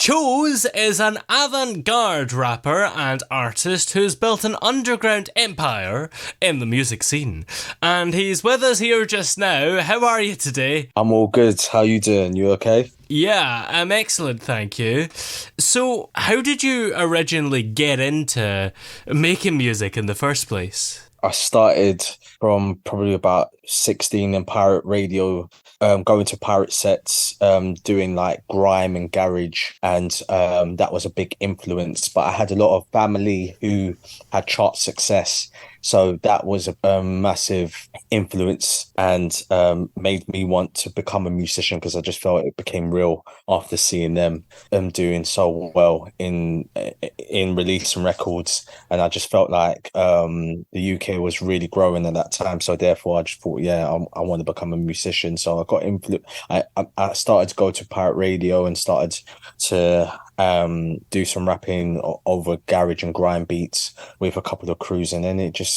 Choze is an avant-garde rapper and artist who's built an underground empire in the music scene. And he's with us here just now. How are you today? I'm all good. How you doing? You okay? Yeah, I'm excellent, thank you. So, how did you originally get into making music in the first place? I started from probably about 16 in pirate radio, going to pirate sets, doing like grime and garage, and that was a big influence. But I had a lot of family who had chart success, so that was a massive influence and made me want to become a musician because I just felt it became real after seeing them doing so well in releasing records, and I just felt like the UK was really growing at that time. So therefore, I just thought, yeah, I want to become a musician. So I got influ. I started to go to pirate radio and started to do some rapping over garage and grime beats with a couple of crews, and then it just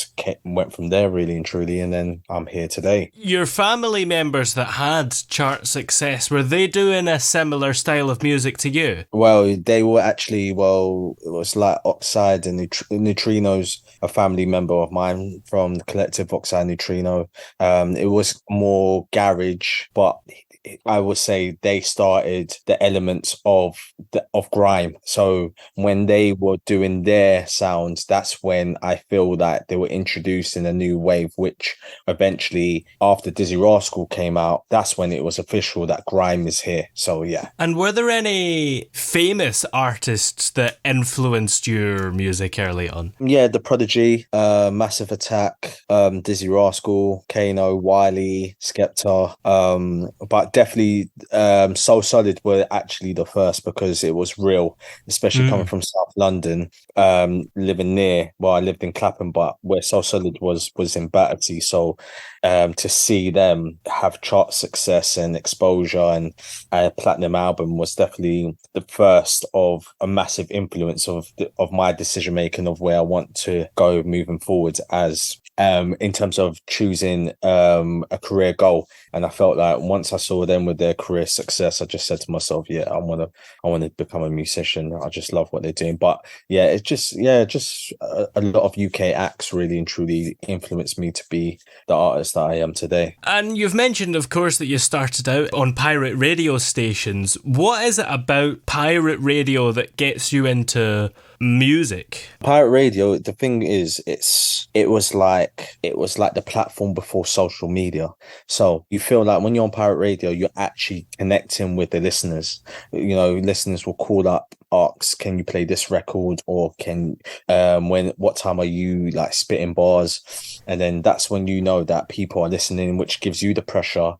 went from there, really and truly. And then I'm here today. Your family members that had chart success, were they doing a similar style of music to you? Well, they were actually, well, it was like Oxide and Neutrino's a family member of mine from the collective Oxide Neutrino. It was more garage, but I would say they started the elements of grime. So when they were doing their sounds, that's when I feel that they were introducing a new wave, which eventually, after Dizzee Rascal came out, that's when it was official that grime is here. So yeah. And were there any famous artists that influenced your music early on? Yeah, The Prodigy, Massive Attack, Dizzee Rascal, Kano, Wiley, Skepta, but definitely So Solid were actually the first because it was real, especially coming from South London, living near, well, I lived in Clapham, but where So Solid was in Battersea. So to see them have chart success and exposure and a platinum album was definitely the first of a massive influence of my decision making of where I want to go moving forward as in terms of choosing a career goal. And I felt like once I saw them with their career success, I just said to myself, yeah, I want to become a musician. I just love what they're doing. But yeah, it's just a lot of UK acts really and truly influenced me to be the artist that I am today. And you've mentioned, of course, that you started out on pirate radio stations. What is it about pirate radio that gets you into music? Pirate radio, the thing is, it was like the platform before social media. So you feel like when you're on pirate radio, you're actually connecting with the listeners. You know, listeners will call up, ask, can you play this record, or what time are you like spitting bars? And then that's when you know that people are listening, which gives you the pressure,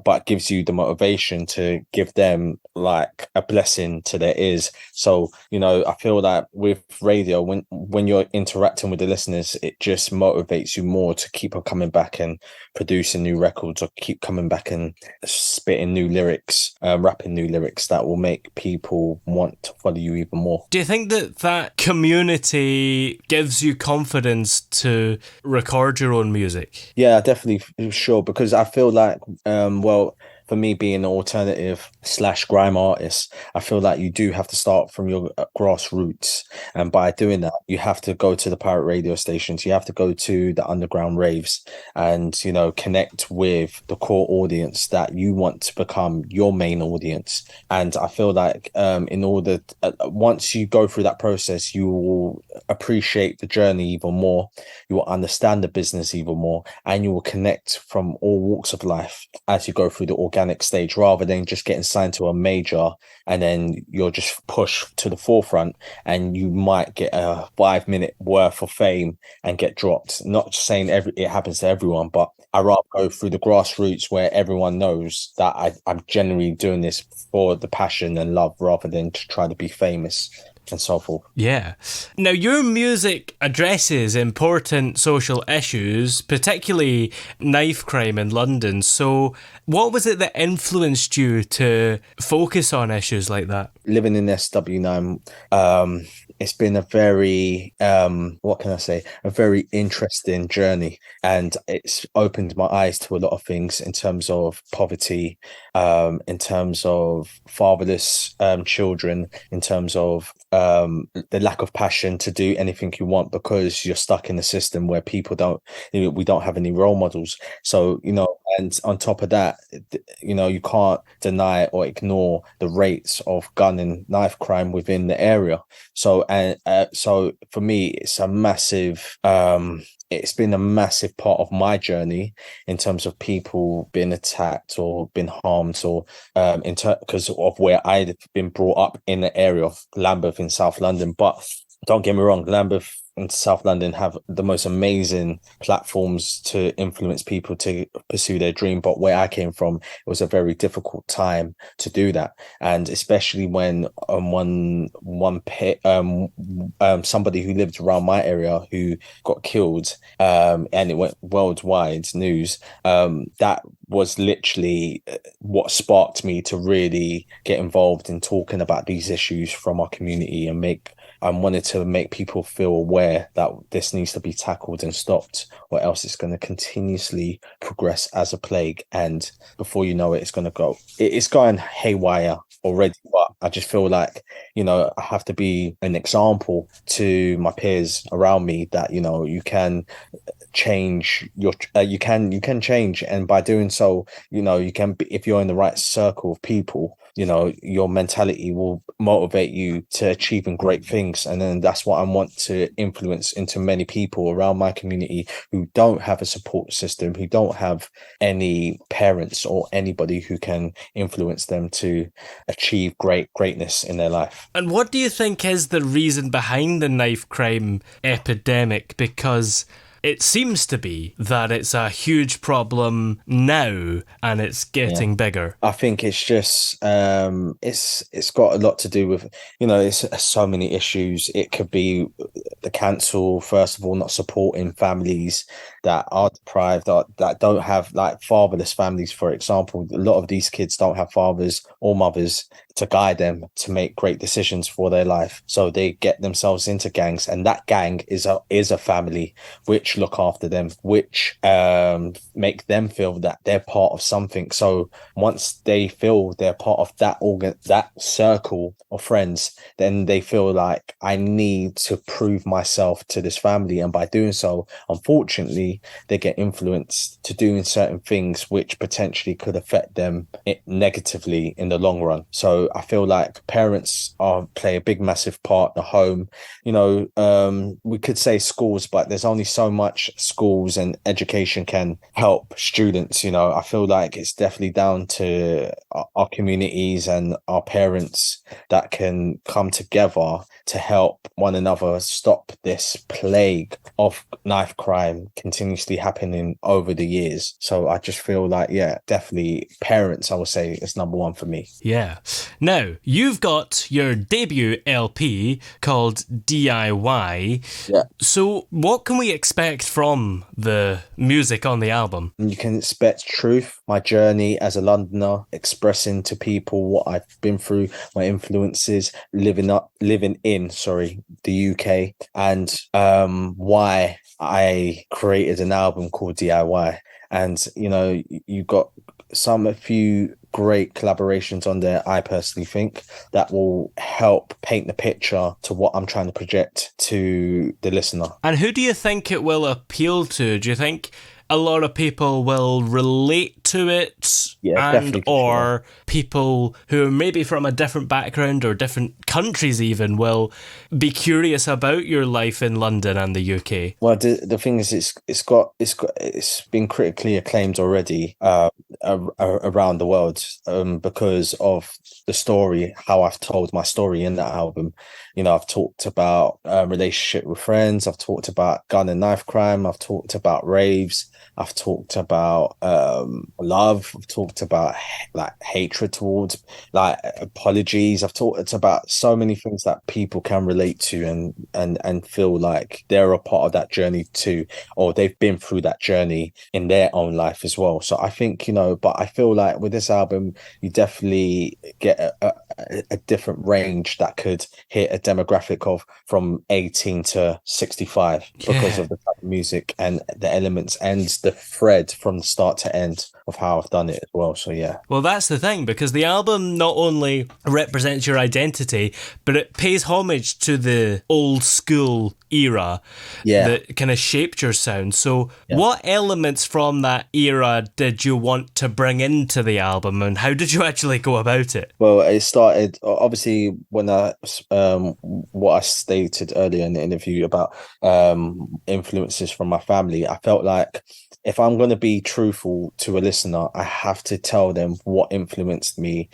but gives you the motivation to give them like a blessing to their ears. So, you know, I feel that with radio, when you're interacting with the listeners, it just motivates you more to keep on coming back and producing new records, or keep coming back and spitting new lyrics, rapping new lyrics that will make people want to follow you even more. Do you think that community gives you confidence to record your own music? Yeah, definitely, sure, because I feel like well, for me being an alternative / grime artist, I feel like you do have to start from your grassroots. And by doing that, you have to go to the pirate radio stations, you have to go to the underground raves and, you know, connect with the core audience that you want to become your main audience. And I feel like in order, once you go through that process, you will appreciate the journey even more, you will understand the business even more, and you will connect from all walks of life as you go through the organic stage, rather than just getting signed to a major and then you're just pushed to the forefront and you might get a 5 minute worth of fame and get dropped. Not saying it happens to everyone, but I rather go through the grassroots where everyone knows that I'm genuinely doing this for the passion and love rather than to try to be famous and so forth. Yeah. Now, your music addresses important social issues, particularly knife crime in London. So what was it that influenced you to focus on issues like that? Living in SW9, it's been a very, what can I say, a very interesting journey. And it's opened my eyes to a lot of things in terms of poverty, in terms of fatherless children, in terms of the lack of passion to do anything you want because you're stuck in a system where people don't, we don't have any role models. So, and on top of that, you can't deny or ignore the rates of gun and knife crime within the area. So for me, it's been a massive part of my journey in terms of people being attacked or been harmed, or because of where I'd been brought up in the area of Lambeth in South London. But don't get me wrong, Lambeth and South London have the most amazing platforms to influence people to pursue their dream. But where I came from, it was a very difficult time to do that. And especially when somebody who lived around my area who got killed, and it went worldwide news, that was literally what sparked me to really get involved in talking about these issues from our community and wanted to make people feel aware that this needs to be tackled and stopped, or else it's going to continuously progress as a plague. And before you know it, it's going haywire already. But I just feel like, I have to be an example to my peers around me that, you can change you can change, and by doing so, you can be, if you're in the right circle of people, your mentality will motivate you to achieving great things. And then that's what I want to influence into many people around my community who don't have a support system, who don't have any parents or anybody who can influence them to achieve greatness in their life. And what do you think is the reason behind the knife crime epidemic? Because it seems to be that it's a huge problem now and it's getting bigger. I think it's just it's got a lot to do with, it's so many issues. It could be the council, first of all, not supporting families that are deprived, that don't have, like, fatherless families, for example. A lot of these kids don't have fathers or mothers to guide them to make great decisions for their life. So they get themselves into gangs, and that gang is a family which look after them, which make them feel that they're part of something. So once they feel they're part of that circle of friends, then they feel like, I need to prove myself to this family. And by doing so, unfortunately, they get influenced to doing certain things which potentially could affect them negatively in the long run. So I feel like parents play a big, massive part. The home, we could say schools, but there's only so much schools and education can help students. I feel like it's definitely down to our communities and our parents that can come together to help one another stop this plague of knife crime continuously happening over the years. So I just feel like, definitely parents, I would say, is number one for me. Yeah. Now, you've got your debut LP called DIY. Yeah. So what can we expect from the music on the album? You can expect truth, my journey as a Londoner, expressing to people what I've been through, my influences, living in the UK, and why I created an album called DIY. And you got a few great collaborations on there, I personally think, that will help paint the picture to what I'm trying to project to the listener. And who do you think it will appeal to? Do you think a lot of people will relate to it, or people who are maybe from a different background or different countries even will be curious about your life in London and the UK? Well, the thing is, it's been critically acclaimed already around the world because of the story, how I've told my story in that album. I've talked about relationship with friends, I've talked about gun and knife crime, I've talked about raves, I've talked about love, I've talked about hatred towards, apologies. I've talked about so many things that people can relate to and feel like they're a part of that journey too, or they've been through that journey in their own life as well. So I think, but I feel like with this album, you definitely get a different range that could hit a demographic of from 18 to 65 because of the type of music and the elements and the thread from start to end of how I've done it as well. So yeah. Well, that's the thing, because the album not only represents your identity, but it pays homage to the old school era Yeah. that kind of shaped your sound. So, Yeah. what elements from that era did you want to bring into the album, and how did you actually go about it? Well, it started obviously when what I stated earlier in the interview about influences from my family. I felt like if I'm going to be truthful to a listener, I have to tell them what influenced me,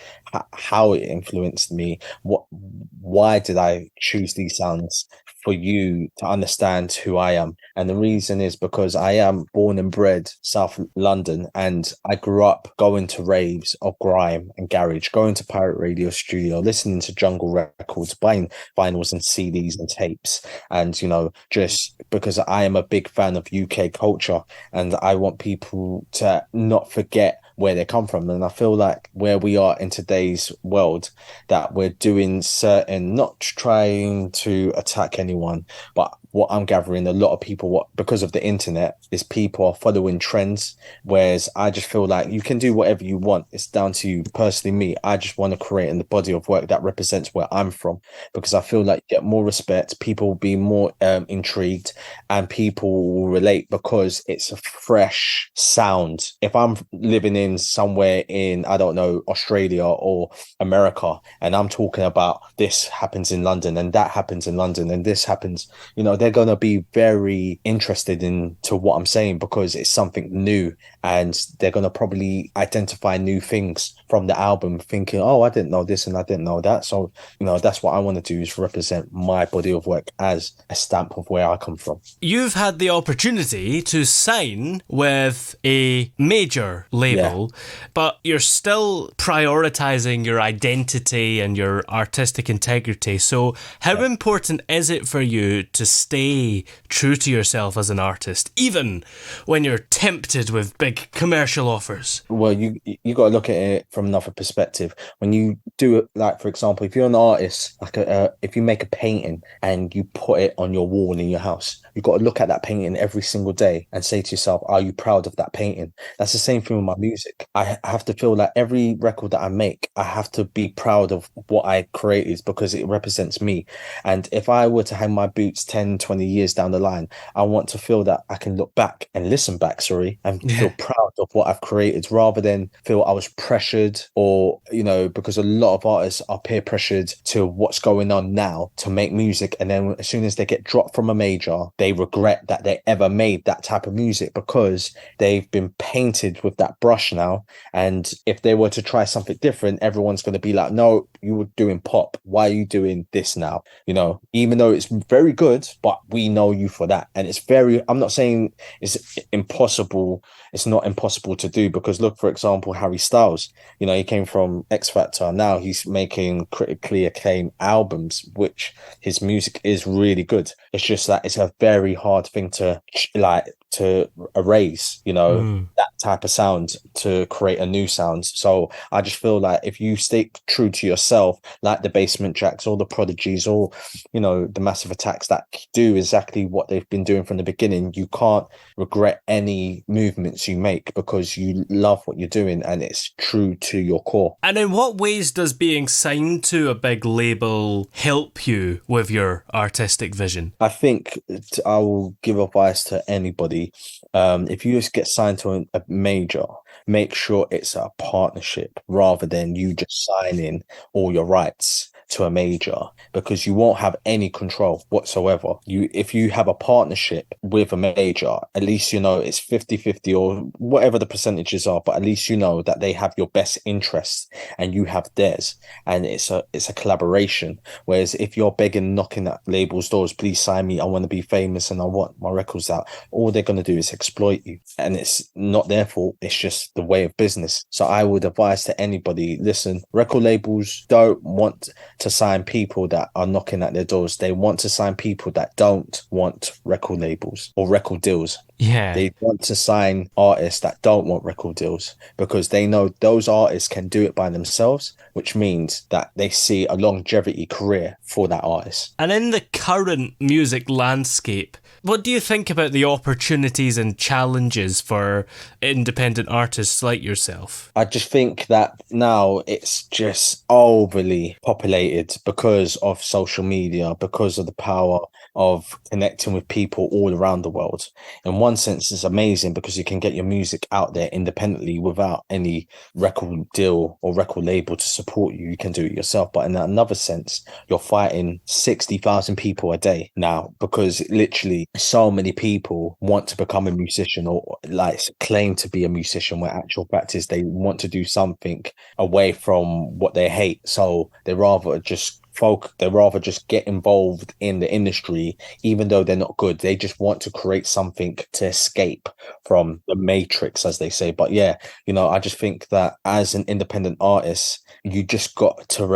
how it influenced me, why did I choose these sounds, for you to understand who I am. And the reason is because I am born and bred South London, and I grew up going to raves of grime and garage, going to pirate radio studio, listening to jungle records, buying vinyls and CDs and tapes. And, you know, just because I am a big fan of UK culture, and I want people to not forget where they come from. And I feel like where we are in today's world, that we're doing certain, not trying to attack anyone, but what I'm gathering, a lot of people, because of the internet, is people are following trends. Whereas I just feel like you can do whatever you want. It's down to you. Personally, me, I just want to create in the body of work that represents where I'm from, because I feel like you get more respect, people will be more intrigued, and people will relate because it's a fresh sound. If I'm living in somewhere in, I don't know, Australia or America, and I'm talking about this happens in London and that happens in London and this happens, you know, they're going to be very interested into what I'm saying because it's something new, and they're going to probably identify new things from the album, thinking, oh, I didn't know this and I didn't know that. So, you know, that's what I want to do, is represent my body of work as a stamp of where I come from. You've had the opportunity to sign with a major label, but you're still prioritizing your identity and your artistic integrity. So how important is it for you to stay true to yourself as an artist, even when you're tempted with big commercial offers? Well, you got to look at it from another perspective. When you do it, like, for example, if you're an artist, like if you make a painting and you put it on your wall in your house, you've got to look at that painting every single day and say to yourself, are you proud of that painting? That's the same thing with my music. I have to feel like every record that I make, I have to be proud of what I created because it represents me. And if I were to hang my boots 10, 20 years down the line, I want to feel that I can look back and listen back, and feel proud of what I've created, rather than feel I was pressured, or, you know, because a lot of artists are peer pressured to what's going on now to make music. And then as soon as they get dropped from a major, they regret that they ever made that type of music because they've been painted with that brush now. And if they were to try something different, everyone's going to be like, no, you were doing pop. Why are you doing this now? You know, even though it's very good, but we know you for that. And I'm not saying it's impossible. It's not impossible to do, because look, for example, Harry Styles, you know, he came from X Factor. Now he's making critically acclaimed albums, which his music is really good. It's just that it's a very hard thing to erase, you know, that type of sound to create a new sound. So I just feel like if you stay true to yourself, like the Basement Jacks or the Prodigies or, you know, the Massive Attacks that do exactly what they've been doing from the beginning, you can't regret any movements you make because you love what you're doing and it's true to your core. And in what ways does being signed to a big label help you with your artistic vision? I think I will give advice to anybody. If you just get signed to a major, make sure it's a partnership rather than you just signing all your rights to a major, because you won't have any control whatsoever. If you have a partnership with a major, at least you know it's 50-50 or whatever the percentages are, but at least you know that they have your best interests and you have theirs, and it's a collaboration. Whereas if you're begging, knocking at labels' doors, please sign me, I want to be famous and I want my records out, all they're going to do is exploit you, and it's not their fault, it's just the way of business. So I would advise to anybody, listen, record labels don't want to sign people that are knocking at their doors. They want to sign people that don't want record labels or record deals. Yeah. They want to sign artists that don't want record deals because they know those artists can do it by themselves, which means that they see a longevity career for that artist. And in the current music landscape, what do you think about the opportunities and challenges for independent artists like yourself? I just think that now it's just overly populated because of social media, because of the power of connecting with people all around the world. In one sense, it's amazing because you can get your music out there independently without any record deal or record label to support you. You can do it yourself. But in another sense, you're fighting 60,000 people a day now because literally so many people want to become a musician or like claim to be a musician, where actual fact is they want to do something away from what they hate. So they rather just get involved in the industry, even though they're not good. They just want to create something to escape from the matrix, as they say. But yeah, I just think that as an independent artist, you just got to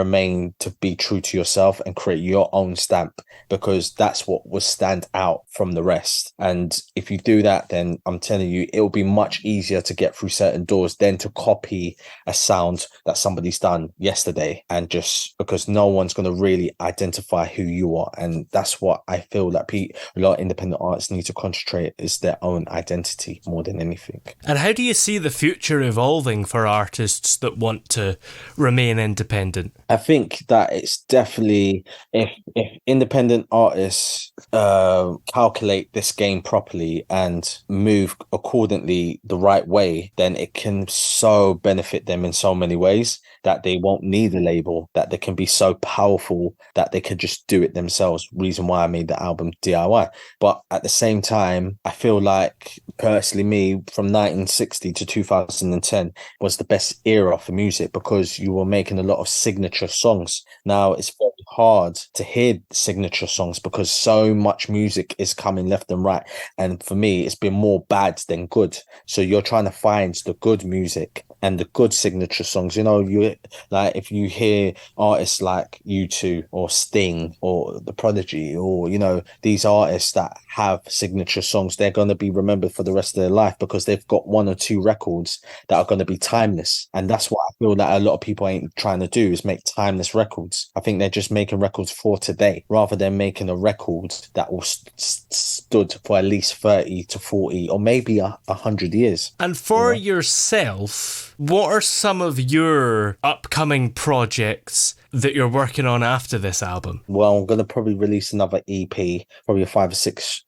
be true to yourself and create your own stamp, because that's what will stand out from the rest. And if you do that, then I'm telling you, it will be much easier to get through certain doors than to copy a sound that somebody's done yesterday, and just because no one's going to really identify who you are. And that's what I feel like a lot of independent artists need to concentrate, is their own identity more than anything. And how do you see the future evolving for artists that want to remain independent? I think that it's definitely, if independent artists calculate this game properly and move accordingly the right way, then it can so benefit them in so many ways that they won't need a label, that they can be so powerful that they could just do it themselves. Reason why I made the album DIY. But at the same time, I feel like personally me, from 1960 to 2010 was the best era for music, because you were making a lot of signature songs. Now it's very hard to hear signature songs because so much music is coming left and right. And for me, it's been more bad than good. So you're trying to find the good music and the good signature songs. You like, if you hear artists like U2 or Sting or The Prodigy, or these artists that have signature songs, they're going to be remembered for the rest of their life because they've got one or two records that are going to be timeless. And that's what I feel that a lot of people ain't trying to do, is make timeless records. I think they're just making records for today rather than making a record that will stood for at least 30 to 40 or maybe 100 years. And for yourself, what are some of your upcoming projects that you're working on after this album? Well, I'm going to probably release another EP, probably a 5 or 6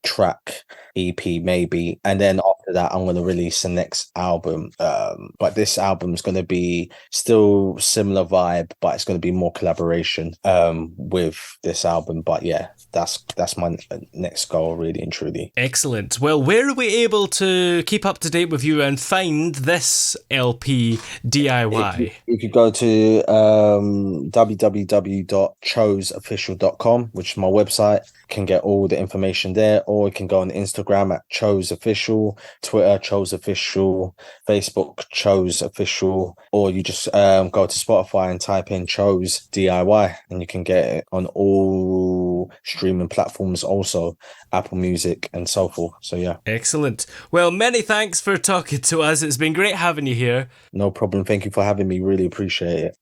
track EP maybe, and then after that I'm going to release the next album. But this album is going to be still similar vibe, but it's going to be more collaboration with this album. But yeah, that's my next goal, really and truly. Excellent. Well, where are we able to keep up to date with you and find this LP DIY? If you go to www.chozeofficial.com, which is my website, can get all the information there, or you can go on Instagram at Choze Official, Twitter Choze Official, Facebook Choze Official, or you just go to Spotify and type in Choze DIY, and you can get it on all streaming platforms, also Apple Music and so forth. So yeah. Excellent. Well, many thanks for talking to us. It's been great having you here. No problem. Thank you for having me. Really appreciate it.